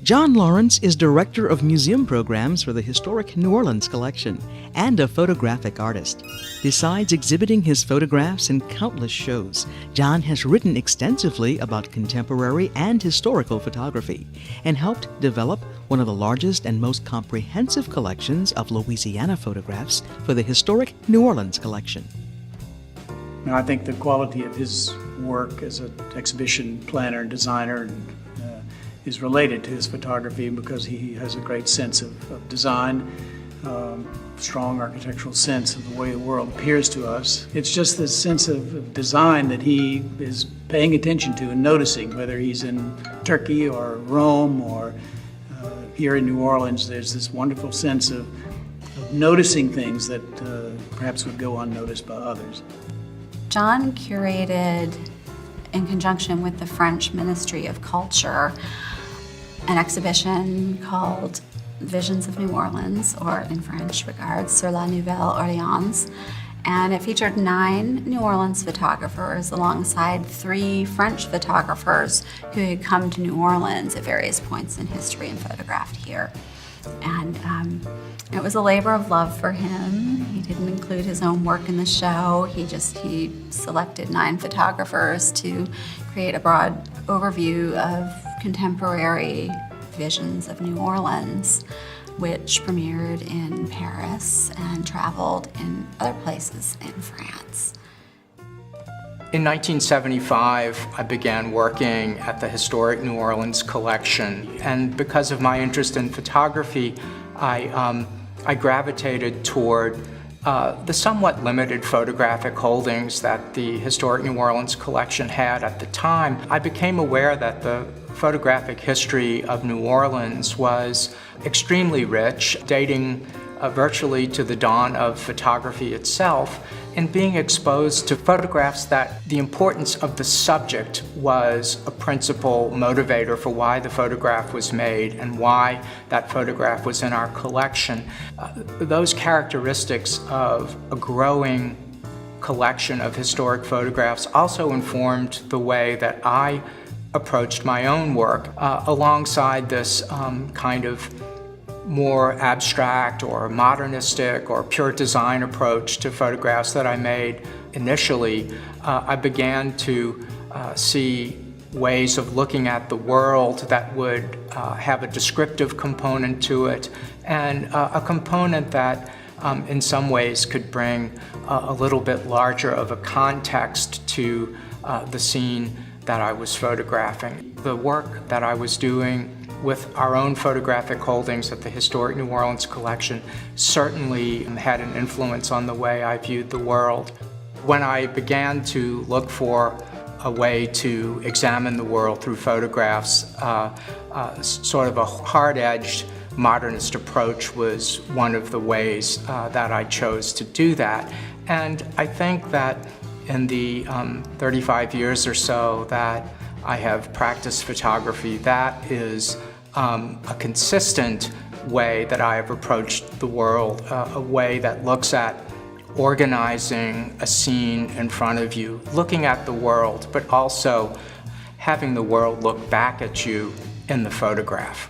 John Lawrence is Director of Museum Programs for the Historic New Orleans Collection and a photographic artist. Besides exhibiting his photographs in countless shows, John has written extensively about contemporary and historical photography and helped develop one of the largest and most comprehensive collections of Louisiana photographs for the Historic New Orleans Collection. Now, I think the quality of his work as an exhibition planner and designer is related to his photography because he has a great sense of design, strong architectural sense of the way the world appears to us. It's just this sense of design that he is paying attention to and noticing, whether he's in Turkey or Rome or here in New Orleans. There's this wonderful sense of noticing things that perhaps would go unnoticed by others. John curated, in conjunction with the French Ministry of Culture, an exhibition called Visions of New Orleans, or in French, Regards sur la Nouvelle Orleans. And it featured 9 New Orleans photographers alongside 3 French photographers who had come to New Orleans at various points in history and photographed here. And it was a labor of love for him. He didn't include his own work in the show. He selected 9 photographers to create a broad overview of contemporary visions of New Orleans, which premiered in Paris and traveled in other places in France. In 1975, I began working at the Historic New Orleans Collection, and because of my interest in photography, I gravitated toward the somewhat limited photographic holdings that the Historic New Orleans Collection had at the time. I became aware that the photographic history of New Orleans was extremely rich, dating virtually to the dawn of photography itself, and being exposed to photographs that the importance of the subject was a principal motivator for why the photograph was made and why that photograph was in our collection. Those characteristics of a growing collection of historic photographs also informed the way that I approached my own work alongside this kind of more abstract or modernistic or pure design approach to photographs that I made initially. I began to see ways of looking at the world that would have a descriptive component to it and a component that in some ways could bring a little bit larger of a context to the scene that I was photographing. The work that I was doing with our own photographic holdings at the Historic New Orleans Collection certainly had an influence on the way I viewed the world. When I began to look for a way to examine the world through photographs, sort of a hard-edged modernist approach was one of the ways that I chose to do that. And I think that in the 35 years or so that I have practiced photography, that is a consistent way that I have approached the world, a way that looks at organizing a scene in front of you, looking at the world, but also having the world look back at you in the photograph.